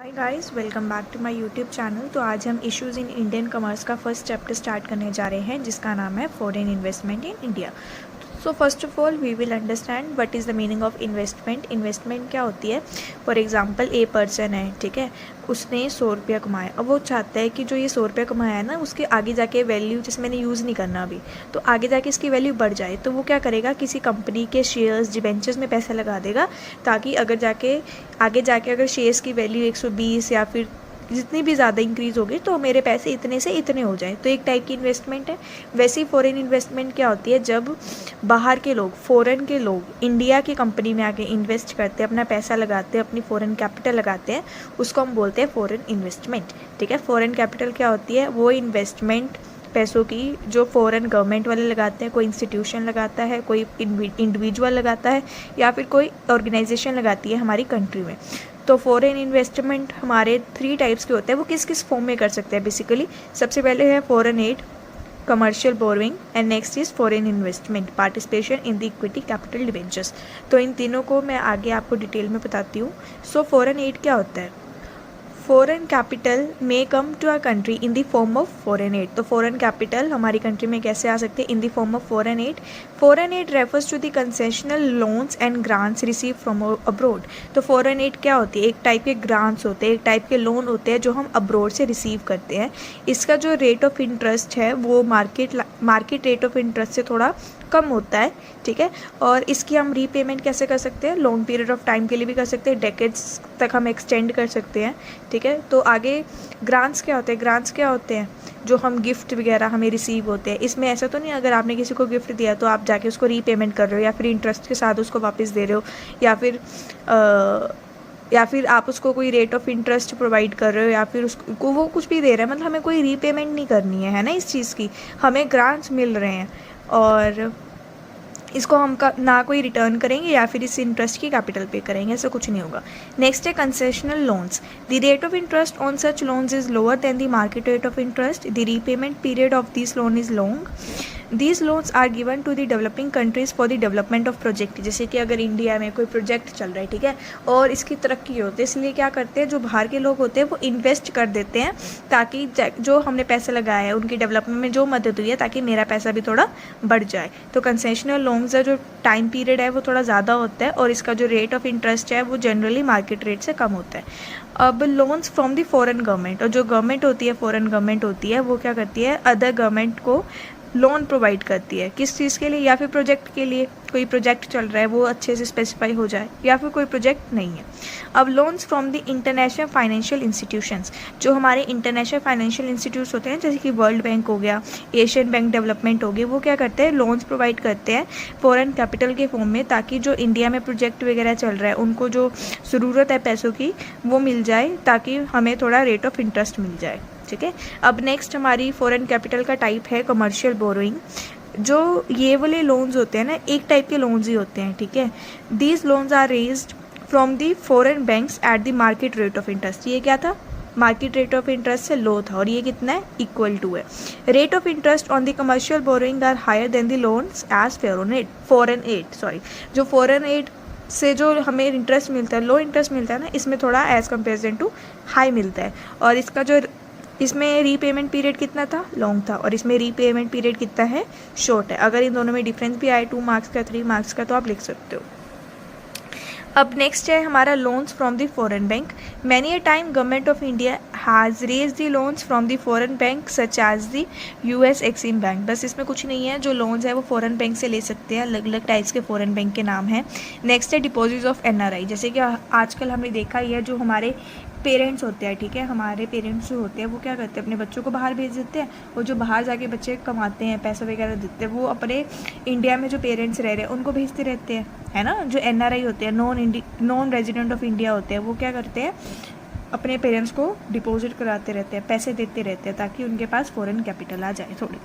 Hi guys, welcome back to my YouTube channel. तो आज हम इश्यूज़ इन इंडियन कॉमर्स का फर्स्ट चैप्टर स्टार्ट करने जा रहे हैं, जिसका नाम है foreign investment in India. So first of all we will understand what is the meaning of investment. Investment क्या होती है? फॉर एग्जांपल ए पर्सन है, ठीक है, उसने 100 रुपया कमाया। अब वो चाहता है कि जो ये 100 रुपया कमाया है ना, उसके आगे जाके वैल्यू, जैसे मैंने यूज़ नहीं करना अभी, तो आगे जाके इसकी वैल्यू बढ़ जाए। तो वो क्या करेगा, किसी कंपनी के शेयर्स डिबेंचर्स में पैसा लगा देगा, ताकि अगर जाके आगे जाके अगर शेयर्स की वैल्यू 120 या फिर जितनी भी ज़्यादा इंक्रीज़ होगी तो मेरे पैसे इतने से इतने हो जाए। तो एक टाइप की इन्वेस्टमेंट है। वैसे ही फॉरेन इन्वेस्टमेंट क्या होती है? जब बाहर के लोग, फॉरेन के लोग इंडिया की कंपनी में आके इन्वेस्ट करते हैं, अपना पैसा लगाते हैं, अपनी फॉरेन कैपिटल लगाते हैं, उसको हम बोलते हैं फॉरेन इन्वेस्टमेंट। ठीक है, फॉरेन कैपिटल क्या होती है? वो इन्वेस्टमेंट पैसों की जो फॉरेन गवर्नमेंट वाले लगाते हैं, कोई इंस्टीट्यूशन लगाता है, कोई इंडिविजुअल लगाता है, या फिर कोई ऑर्गेनाइजेशन लगाती है हमारी कंट्री में। तो फॉरेन इन्वेस्टमेंट हमारे 3 टाइप्स के होते हैं। वो किस किस फॉर्म में कर सकते हैं बेसिकली? सबसे पहले है foreign add, commercial borrowing, and next is foreign investment, participation in the equity capital debentures. तो इन तीनों को मैं आगे आपको डिटेल में बताती हूँ। सो फॉरेन एड क्या होता है? Foreign capital may come to our country in the form of foreign aid. तो फॉरेन कैपिटल हमारी कंट्री में कैसे आ सकते हैं? In the form of foreign aid. Foreign aid refers to the concessional loans and grants receive from abroad. तो foreign aid क्या होती है? एक टाइप के ग्रांट्स होते हैं, एक टाइप के लोन होते हैं जो हम अब्रोड से रिसीव करते हैं। इसका जो रेट ऑफ इंटरेस्ट है वो मार्केट रेट ऑफ इंटरेस्ट से थोड़ा कम होता है, ठीक है। और इसकी हम रीपेमेंट कैसे कर सकते हैं? लॉन्ग पीरियड ऑफ टाइम के लिए भी कर सकते हैं, डेकेड्स तक हम एक्सटेंड कर सकते हैं, ठीक है। तो आगे ग्रांट्स क्या होते हैं? ग्रांट्स क्या होते हैं? जो हम गिफ्ट वगैरह हमें रिसीव होते हैं। इसमें ऐसा तो नहीं अगर आपने किसी को गिफ्ट दिया तो आप जाके उसको रीपेमेंट कर रहे हो, या फिर इंटरेस्ट के साथ उसको वापस दे रहे हो, या फिर आप उसको कोई रेट ऑफ इंटरेस्ट प्रोवाइड कर रहे हो, या फिर उसको वो कुछ भी दे रहे हैं, मतलब हमें कोई रीपेमेंट नहीं करनी है ना इस चीज़ की, हमें ग्रांट्स मिल रहे हैं और इसको हम ना कोई रिटर्न करेंगे या फिर इस इंटरेस्ट की कैपिटल पे करेंगे, ऐसा कुछ नहीं होगा। नेक्स्ट है concessional loans. The rate of interest on such loans is lower than the market rate of interest. The repayment period of this loan is long. These loans are given to the developing countries for the development of project. जैसे कि अगर India में कोई project चल रहा है, ठीक है, और इसकी तरक्की होती है, इसलिए क्या करते हैं, जो बाहर के लोग होते हैं वो इन्वेस्ट कर देते हैं, ताकि जो हमने पैसा लगाया है उनकी डेवलपमेंट में जो मदद हुई है, ताकि मेरा पैसा भी थोड़ा बढ़ जाए। तो कंसेशनल लोन्स का जो टाइम पीरियड है वो थोड़ा ज़्यादा होता है, और इसका जो रेट ऑफ इंटरेस्ट है वो जनरली मार्केट रेट से कम होता है। अब loans from the foreign government, और जो गवर्नमेंट होती है, फॉरेन गवर्नमेंट होती है, वो क्या करती है, अदर गवर्नमेंट को लोन प्रोवाइड करती है। किस चीज़ के लिए? या फिर प्रोजेक्ट के लिए, कोई प्रोजेक्ट चल रहा है वो अच्छे से स्पेसिफाई हो जाए, या फिर कोई प्रोजेक्ट नहीं है। अब loans from the international financial institutions, जो हमारे इंटरनेशनल फाइनेंशियल इंस्टीट्यूट्स होते हैं, जैसे कि वर्ल्ड बैंक हो गया, एशियन बैंक डेवलपमेंट हो गई, वो क्या करते हैं, लोन्स प्रोवाइड करते हैं फॉरेन कैपिटल के फॉर्म में, ताकि जो इंडिया में प्रोजेक्ट वगैरह चल रहा है उनको जो ज़रूरत है पैसों की वो मिल जाए, ताकि हमें थोड़ा रेट ऑफ इंटरेस्ट मिल जाए, ठीक है। अब नेक्स्ट हमारी फॉरेन कैपिटल का टाइप है कमर्शियल बोरोइंग। जो ये वाले लोन्स होते हैं ना, एक टाइप के लोन्स ही होते हैं, ठीक है। These loans are raised from the foreign banks at the market rate of interest. ये क्या था? मार्केट रेट ऑफ इंटरेस्ट से लो था, और ये कितना है? इक्वल टू है। Rate of interest on the commercial borrowing are higher than the loans as foreign aid. जो फॉरेन एड से जो हमें इंटरेस्ट मिलता है, लो इंटरेस्ट मिलता है ना, इसमें थोड़ा एज कंपेरिजन टू हाई मिलता है। और इसका जो इसमें रीपेमेंट पीरियड कितना था? लॉन्ग था, और इसमें रीपेमेंट पीरियड कितना है? शॉर्ट है। अगर इन दोनों में डिफरेंस भी आए 2 मार्क्स का, 3 मार्क्स का, तो आप लिख सकते हो। अब नेक्स्ट है हमारा loans from the foreign bank. Many a time government of India has raise the loans from the foreign bank such as the US Exim bank. बस इसमें कुछ नहीं है, जो लोन्स है वो फॉरेन बैंक से ले सकते हैं, अलग अलग टाइप्स के फॉरेन बैंक के नाम हैं। नेक्स्ट है डिपॉजिट्स ऑफ NRI। जैसे कि आजकल हमने देखा ही है, जो हमारे पेरेंट्स होते हैं, ठीक है, हमारे पेरेंट्स जो होते हैं वो क्या करते हैं, अपने बच्चों को बाहर भेज देते हैं, और जो बाहर जाके बच्चे कमाते हैं, पैसा वगैरह देते हैं, वो अपने इंडिया में जो पेरेंट्स रह रहे हैं उनको भेजते रहते हैं, है ना। जो NRI होते हैं, नॉन रेजिडेंट ऑफ इंडिया होते हैं, वो क्या करते हैं, अपने पेरेंट्स को डिपॉजिट कराते रहते हैं, पैसे देते रहते हैं, ताकि उनके पास फॉरेन कैपिटल आ जाए थोड़ी।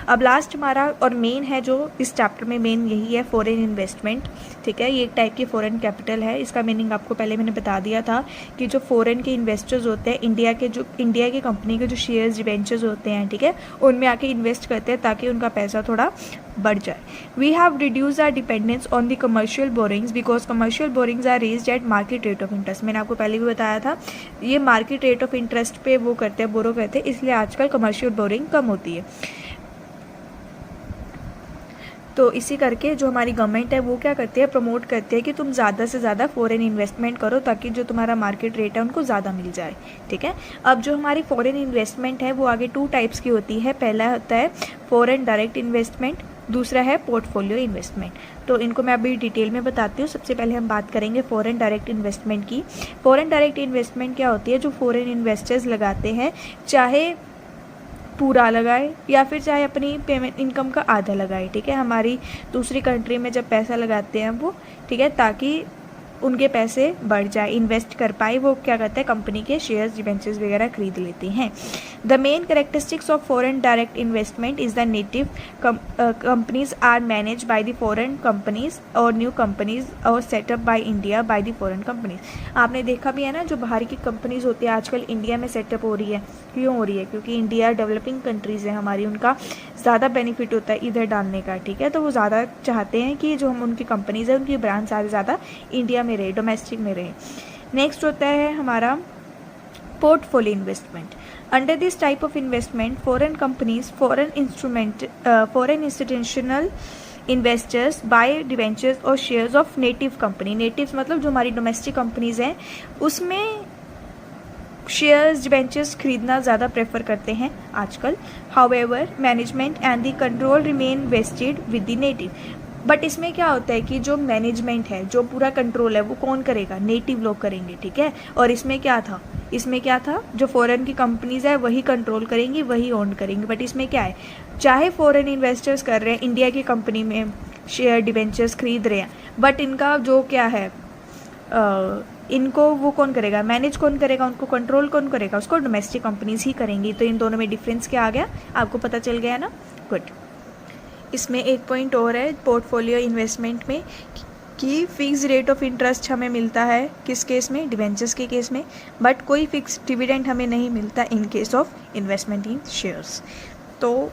अब लास्ट हमारा और मेन है, जो इस चैप्टर में मेन यही है, फॉरेन इन्वेस्टमेंट, ठीक है। ये एक टाइप की फॉरेन कैपिटल है। इसका मीनिंग आपको पहले मैंने बता दिया था कि जो फॉरेन के इन्वेस्टर्स होते हैं, इंडिया की कंपनी के जो शेयर्स डिबेंचर्स होते हैं, ठीक है, उनमें आके इन्वेस्ट करते हैं, ताकि उनका पैसा थोड़ा बढ़ जाए। We have reduce our dependence on the commercial borrowings because commercial borrowings are raised at market rate of interest. मैंने आपको पहले भी बताया था, ये मार्केट रेट ऑफ इंटरेस्ट पे वो करते हैं, बोरो करते हैं, इसलिए आजकल कमर्शियल बोरिंग कम होती है। तो इसी करके जो हमारी गवर्नमेंट है वो क्या करती है, प्रमोट करती है कि तुम ज़्यादा से ज़्यादा फॉरेन इन्वेस्टमेंट करो ताकि जो तुम्हारा मार्केट रेट है उनको ज़्यादा मिल जाए। ठीक है, अब जो हमारी फॉरेन इन्वेस्टमेंट है वो आगे 2 टाइप्स की होती है। पहला होता है फॉरेन डायरेक्ट इन्वेस्टमेंट, दूसरा है पोर्टफोलियो इन्वेस्टमेंट। तो इनको मैं अभी डिटेल में बताती हूँ। सबसे पहले हम बात करेंगे फॉरेन डायरेक्ट इन्वेस्टमेंट की। फॉरेन डायरेक्ट इन्वेस्टमेंट क्या होती है, जो फॉरेन इन्वेस्टर्स लगाते हैं, चाहे पूरा लगाए या फिर चाहे अपनी पेमेंट इनकम का आधा लगाए। ठीक है, हमारी दूसरी कंट्री में जब पैसा लगाते हैं वो, ठीक है, ताकि उनके पैसे बढ़ जाए, इन्वेस्ट कर पाए, वो क्या करते हैं, कंपनी के शेयर्स डिबेंचर्स वगैरह खरीद लेते हैं। The main characteristics of foreign direct investment is the native companies are manage by the foreign companies और न्यू कंपनीज और set up by India by the foreign companies. आपने देखा भी है ना, जो बाहर की कंपनीज होती है आजकल इंडिया में सेटअप हो रही है। क्यों हो रही है, क्योंकि इंडिया डेवलपिंग कंट्रीज़ है हमारी, उनका ज़्यादा बेनिफिट होता है इधर डालने का। ठीक है, तो वो ज़्यादा चाहते हैं कि जो हम उनकी कंपनीज़ है उनकी ब्रांड सारे ज़्यादा इंडिया में रहे, डोमेस्टिक में रहे। नेक्स्ट होता है हमारा portfolio investment. Under this type of investment foreign companies, foreign institutional investors by debentures और shares of native company. Natives मतलब जो हमारी डोमेस्टिक कंपनीज हैं उसमें शेयर्स डिबेंचर्स खरीदना ज़्यादा प्रेफर करते हैं आजकल। However management and the control remain wasted with the native. But इसमें क्या होता है कि जो मैनेजमेंट है, जो पूरा कंट्रोल है, वो कौन करेगा, नेटिव लोग करेंगे। ठीक है, और इसमें क्या था, जो फॉरेन की कंपनीज है वही कंट्रोल करेंगी, वही ओन करेंगी। बट इसमें क्या है, चाहे फॉरेन इन्वेस्टर्स कर रहे हैं, इंडिया की कंपनी में शेयर डिबेंचर्स खरीद रहे हैं, बट इनका जो क्या है, इनको वो कौन करेगा, मैनेज कौन करेगा, उनको कंट्रोल कौन करेगा, उसको डोमेस्टिक कंपनीज ही करेंगी। तो इन दोनों में डिफरेंस क्या आ गया, आपको पता चल गया ना। गुड। इसमें एक पॉइंट और है पोर्टफोलियो इन्वेस्टमेंट में कि फिक्स रेट ऑफ इंटरेस्ट हमें मिलता है किस केस में, डिवेंचर्स के केस में, बट कोई फिक्स डिविडेंड हमें नहीं मिलता in case of investment in shares. तो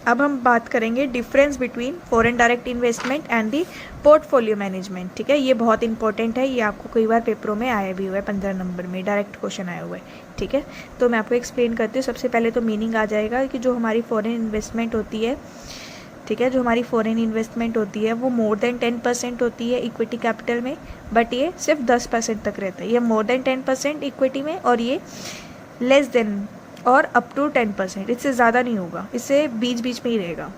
अब हम बात करेंगे difference between foreign direct investment and the portfolio management. ठीक है, ये बहुत इंपॉर्टेंट है, ये आपको कई बार पेपरों में आया भी हुआ है, 15 नंबर में डायरेक्ट क्वेश्चन आया हुआ है। ठीक है, तो मैं आपको एक्सप्लेन करती हूँ। सबसे पहले तो मीनिंग आ जाएगा कि जो हमारी फॉरेन इन्वेस्टमेंट होती है, ठीक है, जो हमारी फॉरेन इन्वेस्टमेंट होती है वो मोर देन 10% होती है इक्विटी कैपिटल में, बट ये सिर्फ 10% तक रहता है। ये मोर देन 10% इक्विटी में और ये लेस देन और अप टू 10%, इससे ज़्यादा नहीं होगा, इससे बीच बीच में ही रहेगा।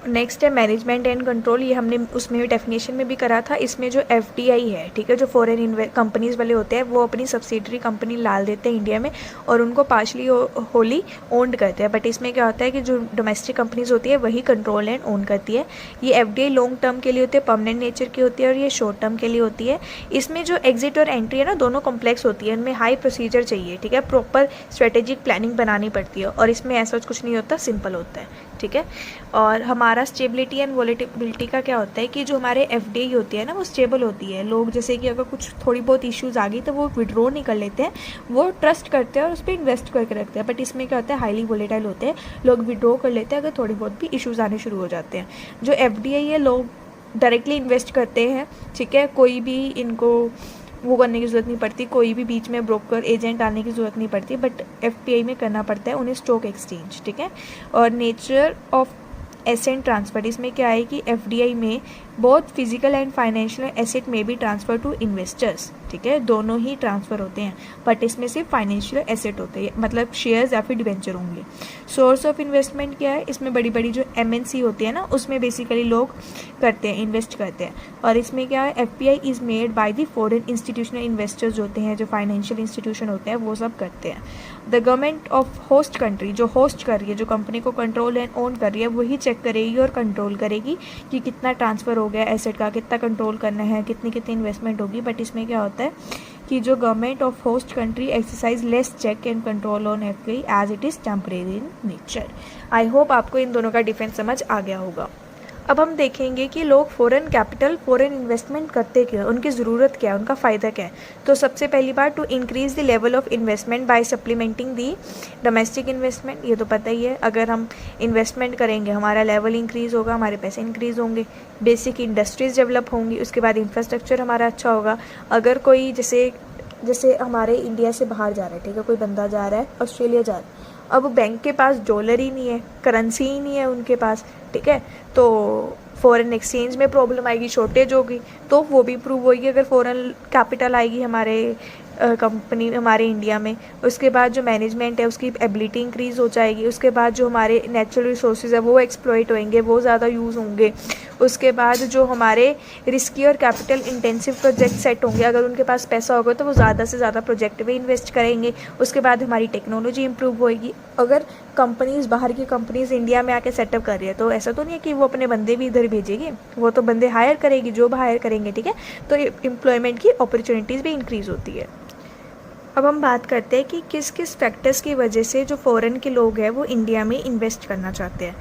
नेक्स्ट है मैनेजमेंट एंड कंट्रोल। ये हमने उसमें भी डेफिनेशन में भी करा था। इसमें जो एफडीआई है, ठीक है, जो फॉरेन कंपनीज वाले होते हैं वो अपनी सब्सिडरी कंपनी डाल देते हैं इंडिया में और उनको पार्शली होली ओन्ड करते हैं। बट इसमें क्या होता है कि जो डोमेस्टिक कंपनीज होती है वही कंट्रोल एंड ओन करती है। ये एफडीआई लॉन्ग टर्म के लिए होती है, परमानेंट नेचर की होती है, और ये शॉर्ट टर्म के लिए होती है। इसमें जो एग्जिट और एंट्री है ना, दोनों कॉम्प्लेक्स होती है, इनमें हाई प्रोसीजर चाहिए। ठीक है, प्रॉपर स्ट्रेटेजिक प्लानिंग बनानी पड़ती है, और इसमें ऐसा कुछ नहीं होता, सिंपल होता है। ठीक है, और हमारा स्टेबिलिटी एंड वोलेटिलिटी का क्या होता है कि जो हमारे एफडीआई होती है ना वो स्टेबल होती है। लोग जैसे कि अगर कुछ थोड़ी बहुत इश्यूज आ गई तो वो विड्रॉ नहीं कर लेते हैं, वो ट्रस्ट करते हैं और उस पर इन्वेस्ट करके रखते हैं। बट इसमें क्या होता है, हाईली वोलेटाइल होते हैं, लोग विड्रॉ कर लेते हैं अगर थोड़ी बहुत भी इश्यूज आने शुरू हो जाते हैं। जो एफडीआई है, लोग डायरेक्टली इन्वेस्ट करते हैं। ठीक है, कोई भी इनको वो करने की ज़रूरत नहीं पड़ती, कोई भी बीच में ब्रोकर एजेंट आने की ज़रूरत नहीं पड़ती, बट एफपीआई में करना पड़ता है उन्हें स्टॉक एक्सचेंज। ठीक है, और नेचर ऑफ एसेट ट्रांसफर, इसमें क्या है कि एफडीआई में both physical and financial asset में भी ट्रांसफ़र टू इन्वेस्टर्स। ठीक है, दोनों ही ट्रांसफ़र होते हैं, बट इसमें सिर्फ फाइनेंशियल एसेट होते हैं, मतलब शेयर्स या फिर डिवेंचर होंगे। सोर्स ऑफ इन्वेस्टमेंट क्या है, इसमें बड़ी बड़ी जो एमएनसी होती है ना, उसमें बेसिकली लोग करते हैं, इन्वेस्ट करते हैं। और इसमें क्या है, FPI is made by the foreign institutional investors होते हैं, जो फाइनेंशियल इंस्टीट्यूशन होते हैं वो सब करते हैं। The government of host country, जो होस्ट कर रही है, जो कंपनी को कंट्रोल एंड ओन कर रही है, वही चेक करेगी और कंट्रोल करेगी कि कितना ट्रांसफ़र हो गया एसेट का, कितना कंट्रोल करना है, कितनी कितनी इन्वेस्टमेंट होगी। बट इसमें क्या होता है कि जो government of host country exercise less check and control on FPI as it is temporary in nature. I hope आपको इन दोनों का डिफरेंस समझ आ गया होगा। अब हम देखेंगे कि लोग फ़ॉरेन कैपिटल, फ़ॉरेन इन्वेस्टमेंट करते क्यों हैं, उनकी ज़रूरत क्या है, उनका फ़ायदा क्या है। तो सबसे पहली बात, to increase the level of investment by supplementing the domestic investment. ये तो पता ही है, अगर हम इन्वेस्टमेंट करेंगे हमारा लेवल इंक्रीज़ होगा, हमारे पैसे इंक्रीज़ होंगे, बेसिक इंडस्ट्रीज़ डेवलप होंगी, उसके बाद इंफ्रास्ट्रक्चर हमारा अच्छा होगा। अगर कोई जैसे हमारे इंडिया से बाहर जा रहा है, ठीक है, कोई बंदा जा रहा है ऑस्ट्रेलिया जा रहा है, अब बैंक के पास डॉलर ही नहीं है, करेंसी ही नहीं है उनके पास, ठीक है, तो फ़ॉरेन एक्सचेंज में प्रॉब्लम आएगी, शॉर्टेज होगी, तो वो भी प्रूव होगी अगर फ़ॉरेन कैपिटल आएगी हमारे कंपनी हमारे इंडिया में। उसके बाद जो मैनेजमेंट है उसकी एबिलिटी इंक्रीज़ हो जाएगी। उसके बाद जो हमारे नेचुरल रिसोर्सेज है वो एक्सप्लॉइट होंगे, वो ज़्यादा यूज़ होंगे। उसके बाद जो हमारे रिस्की और कैपिटल इंटेंसिव प्रोजेक्ट सेट होंगे, अगर उनके पास पैसा होगा तो वो ज़्यादा से ज़्यादा प्रोजेक्ट में इन्वेस्ट करेंगे। उसके बाद हमारी टेक्नोलॉजी इंप्रूव होएगी। अगर कंपनीज़, बाहर की कंपनीज़ इंडिया में आके सेटअप कर रही है, तो ऐसा तो नहीं है कि वो अपने बंदे भी इधर भेजेगी, वो तो बंदे हायर करेगी, जॉब हायर करेंगे, ठीक है, तो एम्प्लॉयमेंट की अपॉर्चुनिटीज़ भी इंक्रीज़ होती है। अब हम बात करते हैं कि किस किस फैक्टर्स की वजह से जो फ़ॉरेन के लोग हैं वो इंडिया में इन्वेस्ट करना चाहते हैं।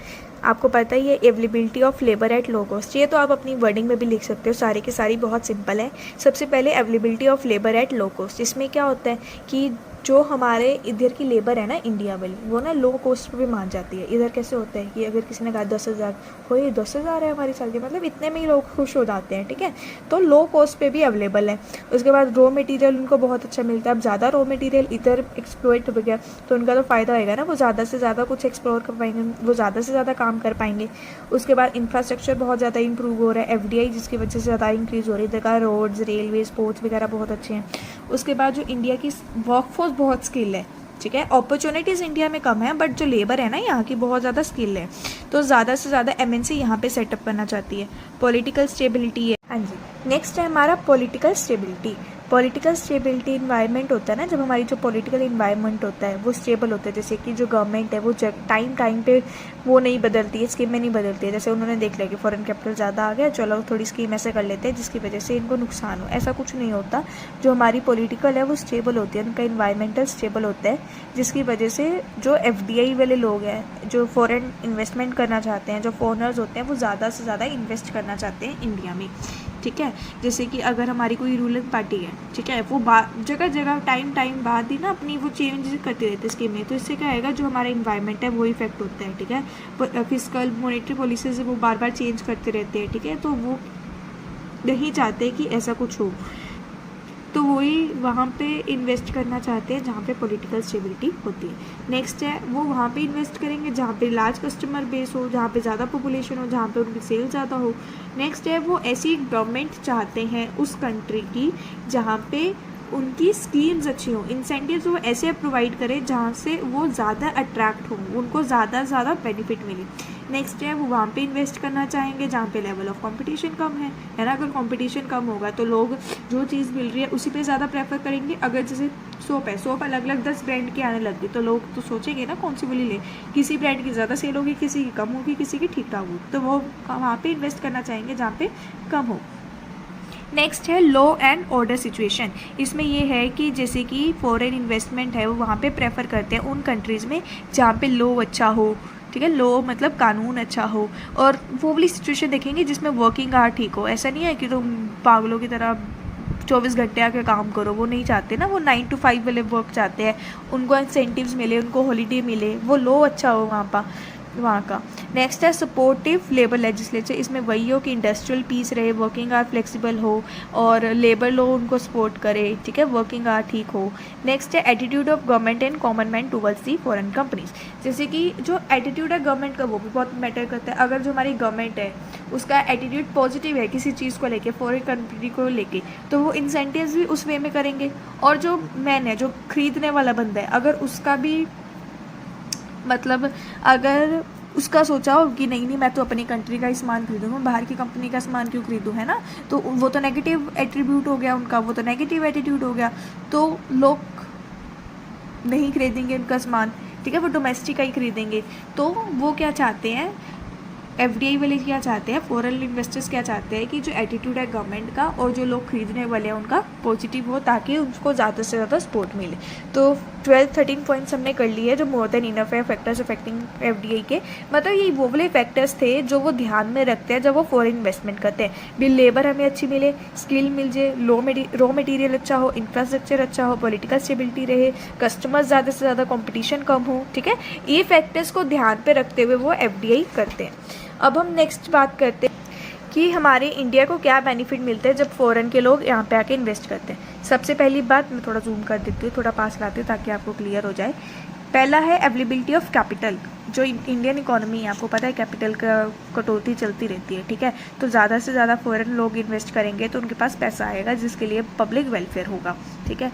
आपको पता ही है, availability of labour at low cost. ये तो आप अपनी वर्डिंग में भी लिख सकते हो, सारी की सारी बहुत सिंपल है। सबसे पहले availability of labour at low cost. इसमें क्या होता है कि जो हमारे इधर की लेबर है ना इंडिया वाली, वो ना लो कॉस्ट पे भी मान जाती है। इधर कैसे होता है कि अगर किसी ने कहा 10,000 हो, ये 10,000 है हमारी सैलरी, मतलब इतने में ही लोग खुश हो जाते हैं, ठीक है, तो लो कॉस्ट पे भी अवेलेबल है। उसके बाद रॉ मटेरियल उनको बहुत अच्छा मिलता है। अब ज़्यादा रॉ मटेरियल इधर एक्सप्लोइट हो गया तो उनका तो फ़ायदा होगा ना, वो ज़्यादा से ज़्यादा कुछ एक्सप्लोर कर पाएंगे, वो ज़्यादा से ज़्यादा काम कर पाएंगे। उसके बाद इंफ्रास्ट्रक्चर बहुत ज़्यादा इंप्रूव हो रहा है, FDI जिसकी वजह से ज़्यादा इंक्रीज़ हो रही है। इधर का रोड्स, रेलवे, स्पोर्ट्स वगैरह बहुत अच्छे हैं। उसके बाद जो इंडिया की वर्कफोर्स बहुत स्किल है, ठीक है, अपॉर्चुनिटीज़ इंडिया में कम है, बट जो लेबर है ना यहाँ की बहुत ज़्यादा स्किल है, तो ज़्यादा से ज़्यादा MNC यहाँ पे सेटअप करना चाहती है। पॉलिटिकल स्टेबिलिटी है, हाँ जी। नेक्स्ट है हमारा political stability. Political stability environment होता है ना, जब हमारी जो पॉलिटिकल इन्वायरमेंट होता है वो स्टेबल होता है, जैसे कि जो गवर्नमेंट है वो टाइम पे वो नहीं बदलती है, स्कीमें नहीं बदलती है। जैसे उन्होंने देख लिया कि फॉरेन कैपिटल ज़्यादा आ गया, चलो थोड़ी स्कीम ऐसे कर लेते हैं जिसकी वजह से इनको नुकसान हो, ऐसा कुछ नहीं होता। जो हमारी पॉलिटिकल है वो स्टेबल होती है, उनका इन्वायरमेंटल स्टेबल होता है, जिसकी वजह से जो FDI वाले लोग हैं, जो फॉरेन इन्वेस्टमेंट करना चाहते हैं, जो फॉरनर्स होते हैं, वो ज़्यादा से ज़्यादा इन्वेस्ट करना चाहते हैं इंडिया में, ठीक है। जैसे कि अगर हमारी कोई रूलिंग पार्टी है, ठीक है, वो जगह जगह टाइम बाद ही ना अपनी वो चेंज करते रहते हैं स्कीम में, तो इससे क्या आएगा, जो हमारा इन्वायरमेंट है वो इफेक्ट होता है, ठीक है। फिजिकल मॉनेटरी पॉलिसी से वो बार बार चेंज करते रहते हैं, ठीक है, तो वो नहीं चाहते कि ऐसा कुछ हो, तो वही वहाँ पे इन्वेस्ट करना चाहते हैं जहाँ पे पॉलिटिकल स्टेबिलिटी होती है। नेक्स्ट है वो वहाँ पे इन्वेस्ट करेंगे जहाँ पे लार्ज कस्टमर बेस हो, जहाँ पे ज़्यादा पॉपुलेशन हो, जहाँ पे उनकी सेल ज़्यादा हो। नेक्स्ट है वो ऐसी गवर्नमेंट चाहते हैं उस कंट्री की जहाँ पे उनकी स्कीम्स अच्छी हो, इंसेंटिव्स वो ऐसे प्रोवाइड करें जहाँ से वो ज़्यादा अट्रैक्ट हो, उनको ज़्यादा से ज़्यादा बेनिफिट मिले। नेक्स्ट है वो वहाँ पे इन्वेस्ट करना चाहेंगे जहाँ पे लेवल ऑफ कंपटीशन कम है ना। अगर कंपटीशन कम होगा तो लोग जो चीज़ मिल रही है उसी पे ज़्यादा प्रेफर करेंगे। अगर जैसे सोप अलग अलग 10 ब्रांड के आने लग गए तो लोग तो सोचेंगे ना कौन सी वाली ले, किसी ब्रांड की ज़्यादा सेल होगी, किसी की कम होगी, किसी की ठीक ठाक होगी, तो वो वहाँ पे इन्वेस्ट करना चाहेंगे जहाँ पे कम हो। नेक्स्ट है लॉ एंड ऑर्डर सिचुएशन। इसमें ये है कि जैसे कि फॉरेन इन्वेस्टमेंट है वो वहाँ पे प्रेफर करते हैं उन कंट्रीज़ में जहाँ पे लॉ अच्छा हो, ठीक है, लॉ मतलब कानून अच्छा हो, और वो वाली सिचुएशन देखेंगे जिसमें वर्किंग आवर ठीक हो। ऐसा नहीं है कि तुम पागलों की तरह 24 घंटे आके काम करो, वो नहीं चाहते ना, वो 9 to 5 वाले वर्क चाहते हैं, उनको इंसेंटिव्स मिले, उनको हॉलीडे मिले, वो लॉ अच्छा हो वहाँ का। नेक्स्ट है सपोर्टिव लेबर लेजिस्लेचर। इसमें वही हो कि इंडस्ट्रियल पीस रहे, वर्किंग आवर फ्लेक्सिबल हो और लेबर लॉ उनको सपोर्ट करे, ठीक है, वर्किंग आवर ठीक हो। नेक्स्ट है attitude of government and common man towards the foreign companies. जैसे कि जो एटीट्यूड है गवर्नमेंट का वो भी बहुत मैटर करता है। अगर जो हमारी गवर्नमेंट है उसका एटीट्यूड पॉजिटिव है किसी चीज़ को लेके, फॉरेन कंट्री को लेके, तो वो इंसेंटिव्स भी उस वे में करेंगे। और जो मैन है, जो खरीदने वाला बंदा है, अगर उसका भी मतलब अगर उसका सोचा हो कि नहीं मैं तो अपनी कंट्री का ही सामान खरीदूँ, मैं बाहर की कंपनी का सामान क्यों खरीदूँ, है ना, तो वो तो नेगेटिव एट्रीब्यूट हो गया उनका, वो तो नेगेटिव एटीट्यूड हो गया, तो लोग नहीं खरीदेंगे उनका सामान, ठीक है, वो डोमेस्टिक का ही खरीदेंगे। तो वो क्या चाहते हैं, FDI वाले क्या चाहते हैं, फॉरेन इन्वेस्टर्स क्या चाहते हैं कि जो एटीट्यूड है गवर्नमेंट का और जो लोग खरीदने वाले हैं उनका पॉजिटिव हो, ताकि उनको ज़्यादा से ज़्यादा सपोर्ट मिले। तो 12-13 पॉइंट्स हमने कर लिए जो मोर देन इनफ है फैक्टर्स अफेक्टिंग एफडीआई के। मतलब ये वो वाले फैक्टर्स थे जो वो ध्यान में रखते हैं जब वो फॉरेन इन्वेस्टमेंट करते हैं। भी लेबर हमें अच्छी मिले, स्किल मिल जाए, रॉ मटेरियल अच्छा हो, इंफ्रास्ट्रक्चर अच्छा हो, पॉलिटिकल स्टेबिलिटी रहे, कस्टमर्स ज़्यादा से ज़्यादा कॉम्पिटिशन कम हो, ठीक है। ये फैक्टर्स को ध्यान पे रखते हुए वो एफडीआई करते हैं। अब हम नेक्स्ट बात करते हैं कि हमारे इंडिया को क्या बेनिफिट मिलते हैं जब फ़ॉरेन के लोग यहाँ पे आके इन्वेस्ट करते हैं। सबसे पहली बात, मैं थोड़ा जूम कर देती हूँ, थोड़ा पास लाती हूँ ताकि आपको क्लियर हो जाए। पहला है अवेलेबिलिटी ऑफ कैपिटल। जो इंडियन इकोनॉमी है, आपको पता है कैपिटल का कटौती चलती रहती है, ठीक है। तो ज़्यादा से ज़्यादा फॉरेन लोग इन्वेस्ट करेंगे तो उनके पास पैसा आएगा जिसके लिए पब्लिक वेलफेयर होगा, ठीक है।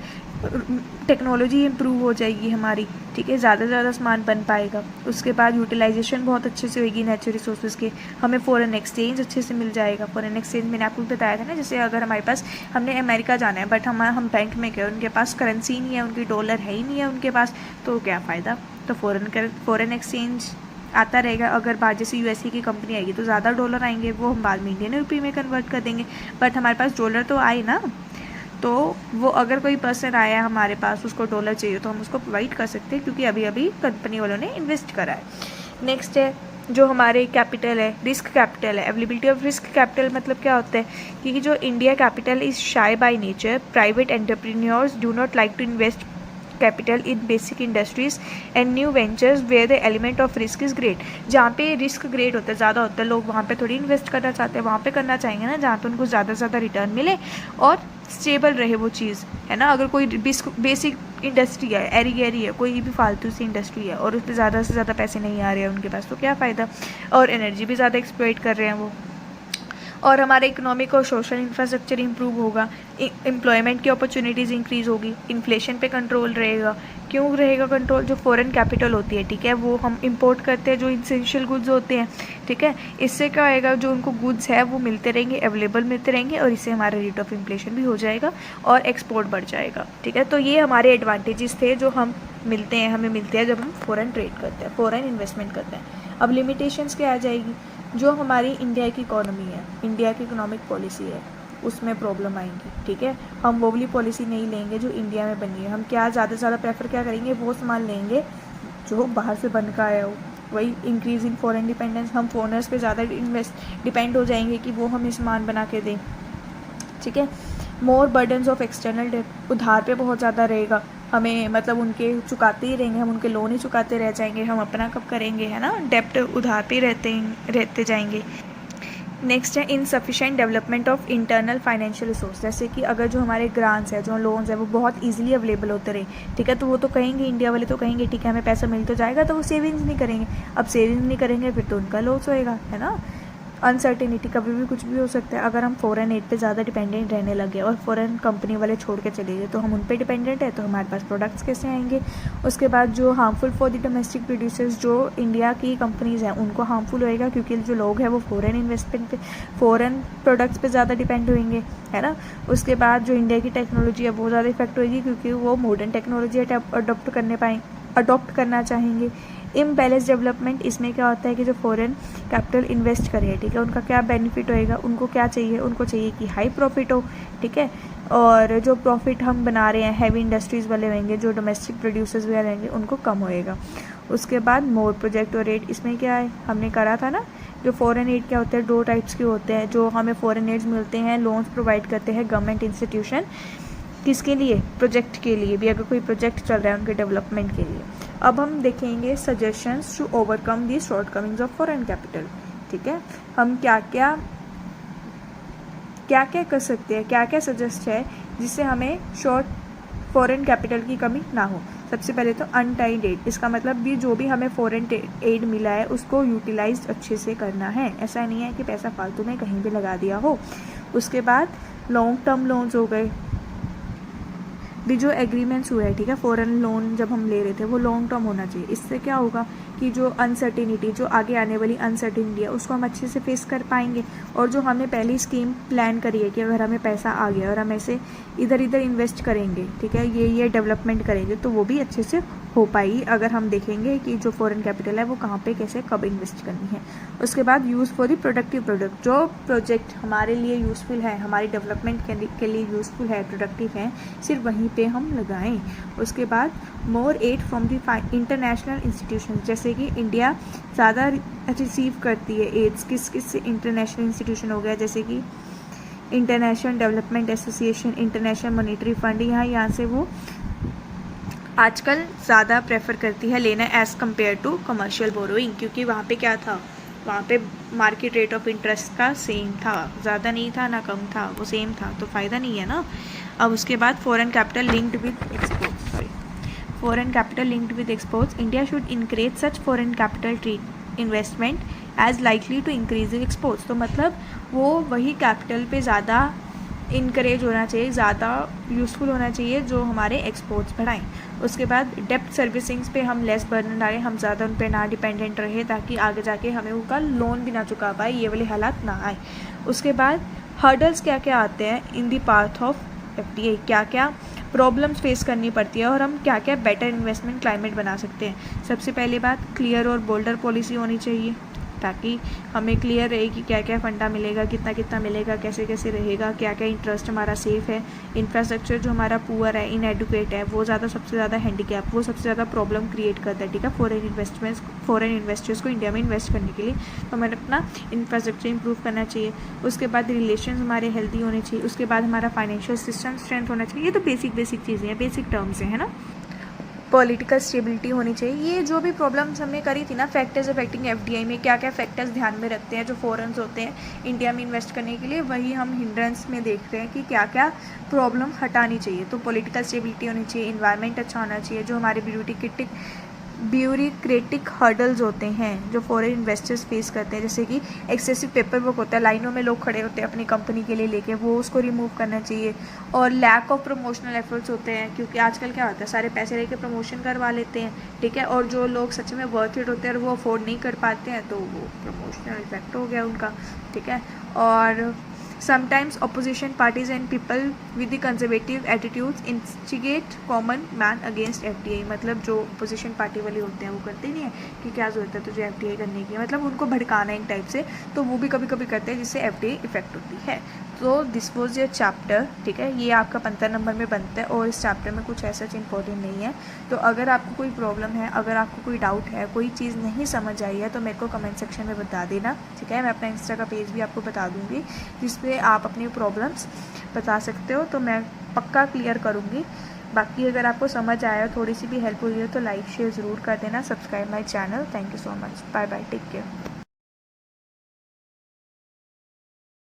टेक्नोलॉजी इम्प्रूव हो जाएगी हमारी, ठीक है, ज़्यादा से ज़्यादा सामान बन पाएगा। उसके बाद यूटिलाइजेशन बहुत अच्छे से होगी नेचुरल रिसोर्सेज के। हमें फॉरेन एक्सचेंज अच्छे से मिल जाएगा। फॉरेन एक्सचेंज मैंने आपको बताया था ना, जैसे अगर हमारे पास, हमने अमेरिका जाना है बट हम बैंक में गए, उनके पास करेंसी नहीं है, उनकी डॉलर है ही नहीं है उनके पास, तो क्या फ़ायदा। तो फॉरेन एक्सचेंज आता रहेगा। अगर बाद जैसे यूएसए की कंपनी आएगी तो ज़्यादा डॉलर आएंगे, वो हम बाद में इंडियन रुपये में कन्वर्ट कर देंगे, बट हमारे पास डॉलर तो आए ना। तो वो अगर कोई पर्सन आया हमारे पास, उसको डॉलर चाहिए तो हम उसको प्रोवाइड कर सकते हैं क्योंकि अभी अभी कंपनी वालों ने इन्वेस्ट करा है। नेक्स्ट है जो हमारे कैपिटल है, रिस्क कैपिटल है। अवेलेबिलिटी ऑफ रिस्क कैपिटल मतलब क्या होता है कि जो India capital is shy by nature, private entrepreneurs do not like to invest capital in basic industries and new ventures where the element of risk is great. जहाँ पे risk great होता है, ज़्यादा होता है, लोग वहाँ पे थोड़ी इन्वेस्ट करना चाहते हैं, वहाँ पे करना चाहेंगे ना जहाँ पे उनको ज़्यादा से ज़्यादा रिटर्न मिले और स्टेबल रहे वो चीज़, है ना। अगर कोई बेसिक इंडस्ट्री है, एरी गैरी है, कोई भी फालतू सी इंडस्ट्री है और उस पर ज़्यादा से ज़्यादा पैसे नहीं आ रहे हैं उनके पास, तो क्या फ़ायदा। और एनर्जी भी ज़्यादा एक्सप्लॉइट कर रहे हैं वो। और हमारा इकोनॉमिक और सोशल इंफ्रास्ट्रक्चर इंप्रूव होगा, एम्प्लॉयमेंट की अपॉर्चुनिटीज़ इंक्रीज़ होगी, इन्फ्लेशन पे कंट्रोल रहेगा। क्यों रहेगा कंट्रोल? जो फॉरेन कैपिटल होती है, ठीक है, वो हम इंपोर्ट करते हैं जो इसेंशियल गुड्स होते हैं, ठीक है। इससे क्या होएगा, जो उनको गुड्स है वो मिलते रहेंगे, अवेलेबल मिलते रहेंगे और इससे हमारा रेट ऑफ इन्फ्लेशन भी हो जाएगा और एक्सपोर्ट बढ़ जाएगा, ठीक है। तो ये हमारे एडवांटेजेस थे जो हमें मिलते हैं जब हम फॉरेन ट्रेड करते हैं, फॉरेन इन्वेस्टमेंट करते हैं। अब लिमिटेशंस क्या आ जाएगी, जो हमारी इंडिया की इकोनॉमी है, इंडिया की इकोनॉमिक पॉलिसी है, उसमें प्रॉब्लम आएंगी, ठीक है। हम वो वाली पॉलिसी नहीं लेंगे जो इंडिया में बनी है। हम क्या ज़्यादा से ज़्यादा प्रेफर क्या करेंगे, वो सामान लेंगे जो बाहर से बन का आया हो। वही इंक्रीज़ इन फॉरेन डिपेंडेंस, हम फॉरेनर्स पे ज़्यादा डिपेंड हो जाएंगे कि वो हमें सामान बना के दें, ठीक है। मोर बर्डन्स ऑफ एक्सटर्नल डेट, उधार पे बहुत ज़्यादा रहेगा हमें, मतलब उनके चुकाते ही रहेंगे, हम उनके लोन ही चुकाते रह जाएंगे, हम अपना कब करेंगे, है ना। डेप्ट उधार पे रहते जाएंगे। नेक्स्ट है insufficient development of internal financial resource. जैसे कि अगर जो हमारे ग्रांट्स है, जो लोन्स है, वो बहुत इजीली अवेलेबल होते रहे, ठीक है, तो वो तो कहेंगे, इंडिया वाले तो कहेंगे ठीक है हमें पैसा मिल तो जाएगा, तो वो सेविंग्स नहीं करेंगे। अब सेविंग्स नहीं करेंगे फिर तो उनका लॉस होएगा, है ना। अनसर्टेनिटी, कभी भी कुछ भी हो सकता है। अगर हम फॉरेन एड पे ज़्यादा डिपेंडेंट रहने लगे और फॉरेन कंपनी वाले छोड़ के चले गए तो हम उन पे डिपेंडेंट है, तो हमारे पास प्रोडक्ट्स कैसे आएंगे। उसके बाद जो harmful for the domestic producers, जो इंडिया की कंपनीज़ हैं उनको हार्मफुल होएगा क्योंकि जो लोग हैं वो फॉरेन इन्वेस्टमेंट पे, फॉरेन प्रोडक्ट्स पे ज़्यादा डिपेंड होंगे, है ना। उसके बाद जो इंडिया की टेक्नोलॉजी है बहुत ज़्यादा इफेक्ट होगी क्योंकि वो मॉडर्न टेक्नोलॉजी अडॉप्ट करना चाहेंगे। इम्बैलेंस डेवलपमेंट, इसमें क्या होता है कि जो फॉरेन कैपिटल इन्वेस्ट करे, ठीक है, उनका क्या बेनिफिट होएगा, उनको क्या चाहिए, उनको चाहिए कि हाई प्रॉफिट हो, ठीक है। और जो प्रॉफिट हम बना रहे हैं हैवी इंडस्ट्रीज़ वाले होंगे, जो डोमेस्टिक प्रोड्यूसर्स वगैरह रहेंगे, उनको कम होएगा। उसके बाद मोर प्रोजेक्ट और रेट, इसमें क्या है, हमने करा था ना, जो फॉरेन एड क्या होता है, 2 टाइप्स के होते हैं। जो हमें फॉरेन एड्स मिलते हैं, लोन्स प्रोवाइड करते हैं गवर्नमेंट इंस्टीट्यूशन, किसके लिए, प्रोजेक्ट के लिए भी, अगर कोई प्रोजेक्ट चल रहा है उनके डेवलपमेंट के लिए। अब हम देखेंगे suggestions to overcome the shortcomings of foreign capital, ठीक है। हम क्या क्या कर सकते हैं, क्या क्या सजेस्ट है जिससे हमें फॉरेन कैपिटल की कमी ना हो। सबसे पहले तो अनटाइड एड, इसका मतलब भी जो भी हमें फॉरेन एड मिला है उसको यूटिलाइज अच्छे से करना है, ऐसा नहीं है कि पैसा फालतू में कहीं भी लगा दिया हो। उसके बाद लॉन्ग टर्म लोन्स हो गए, भी जो एग्रीमेंट्स हुए हैं, ठीक है, फॉरेन लोन जब हम ले रहे थे वो लॉन्ग टर्म होना चाहिए। इससे क्या होगा कि जो अनसर्टिनिटी, जो आगे आने वाली अनसर्टिनिटी है उसको हम अच्छे से फेस कर पाएंगे। और जो हमने पहली स्कीम प्लान करी है कि अगर हमें पैसा आ गया और हम ऐसे इधर इधर इन्वेस्ट करेंगे, ठीक है, ये डेवलपमेंट करेंगे, तो वो भी अच्छे से हो पाएगी अगर हम देखेंगे कि जो फॉरेन कैपिटल है वो कहाँ पे कैसे कब इन्वेस्ट करनी है। उसके बाद use for the productive product, जो प्रोजेक्ट हमारे लिए यूज़फुल है, हमारी डेवलपमेंट के लिए यूज़फुल है, प्रोडक्टिव है, सिर्फ वहीं पे हम लगाएं। उसके बाद more aid from the international institution, जैसे कि इंडिया ज़्यादा रिसीव करती है एड्स किस किस से, इंटरनेशनल इंस्टीट्यूशन हो गया जैसे कि international development association, international monetary fund, यहाँ से वो आजकल ज़्यादा प्रेफर करती है लेना as compare to commercial borrowing, क्योंकि वहाँ पे क्या था, वहाँ पे मार्केट रेट ऑफ इंटरेस्ट का सेम था, ज़्यादा नहीं था ना कम था, वो सेम था, तो फ़ायदा नहीं है ना। अब उसके बाद foreign capital linked with exports, foreign capital linked with exports, India should encourage such foreign capital investment as likely to increase exports. तो मतलब वो वही कैपिटल पे ज़्यादा इनकरेज होना चाहिए, ज़्यादा यूज़फुल होना चाहिए जो हमारे एक्सपोर्ट्स बढ़ाएं। उसके बाद डेप्ट सर्विसिंग्स पे हम लेस बर्डन डालें, हम ज़्यादा उन पे ना डिपेंडेंट रहे, ताकि आगे जाके हमें उनका लोन भी ना चुका पाए, ये वाले हालात ना आए। उसके बाद हर्डल्स क्या क्या आते हैं इन दी पाथ ऑफ FDI, क्या क्या प्रॉब्लम्स फेस करनी पड़ती है और हम क्या क्या बेटर इन्वेस्टमेंट क्लाइमेट बना सकते हैं। सबसे पहली बात, क्लियर और बोल्डर पॉलिसी होनी चाहिए, ताकि हमें क्लियर रहे कि क्या क्या फंडा मिलेगा, कितना कितना मिलेगा, कैसे कैसे रहेगा, क्या क्या इंटरेस्ट हमारा सेफ़ है। इंफ्रास्ट्रक्चर जो हमारा पुअर है, इनएडुकेट है, वो ज़्यादा सबसे ज़्यादा हैंडीकैप, वो सबसे ज़्यादा प्रॉब्लम क्रिएट करता है, ठीक है, फॉरेन इन्वेस्टर्स को इंडिया में इन्वेस्ट करने के लिए। तो हमें अपना इंफ्रास्ट्रक्चर इंप्रूव करना चाहिए। उसके बाद रिलेशन हमारे हेल्दी होने चाहिए। उसके बाद हमारा फाइनेंशियल सिस्टम स्ट्रेंथ होना चाहिए। ये तो बेसिक चीज़ें हैं, बेसिक टर्म्स हैं, है ना। पॉलिटिकल स्टेबिलिटी होनी चाहिए। ये जो भी प्रॉब्लम्स हमने करी थी ना, फैक्टर्स अफेक्टिंग FDI में क्या क्या फैक्टर्स ध्यान में रखते हैं जो फॉरेन्स होते हैं इंडिया में इन्वेस्ट करने के लिए, वही हम हिंड्रेंस में देखते हैं कि क्या क्या प्रॉब्लम हटानी चाहिए। तो पॉलिटिकल स्टेबिलिटी होनी चाहिए, इन्वायरमेंट अच्छा होना चाहिए, जो हमारे ब्यूरोक्रेटिक हर्डल्स होते हैं जो फॉरेन इन्वेस्टर्स फेस करते हैं, जैसे कि एक्सेसिव पेपर वर्क होता है, लाइनों में लोग खड़े होते हैं अपनी कंपनी के लिए लेके, वो उसको रिमूव करना चाहिए। और लैक ऑफ प्रमोशनल एफर्ट्स होते हैं, क्योंकि आजकल क्या होता है, सारे पैसे लेके प्रमोशन करवा लेते हैं, ठीक है, और जो लोग सच में वर्थ इट होते हैं और वो अफोर्ड नहीं कर पाते हैं, तो वो प्रमोशनल इफेक्ट हो गया उनका, ठीक है। और sometimes opposition parties and people with the conservative attitudes instigate common man against FDI, मतलब जो opposition party वाले होते हैं वो करते नहीं है कि क्या ज़रूरत है तुझे FDI करने की, मतलब उनको भड़काना एक टाइप से, तो वो भी कभी कभी करते हैं जिससे FDI इफेक्ट होती है। तो दिस वॉज योर चैप्टर, ठीक है, ये आपका 15 नंबर में बनता है और इस चैप्टर में कुछ ऐसा इंपॉर्टेंट नहीं है। तो अगर आपको कोई प्रॉब्लम है, अगर आपको कोई डाउट है, कोई चीज़ नहीं समझ आई है, तो मेरे को कमेंट सेक्शन में बता देना, ठीक है। मैं अपना इंस्टा का पेज भी आपको बता दूँगी जिसपे आप अपनी प्रॉब्लम्स बता सकते हो, तो मैं पक्का क्लियर करूँगी। बाकी अगर आपको समझ आया, थोड़ी सी भी हेल्प हुई है, तो लाइक शेयर ज़रूर कर देना, subscribe my channel. Thank you so much, bye bye, take care.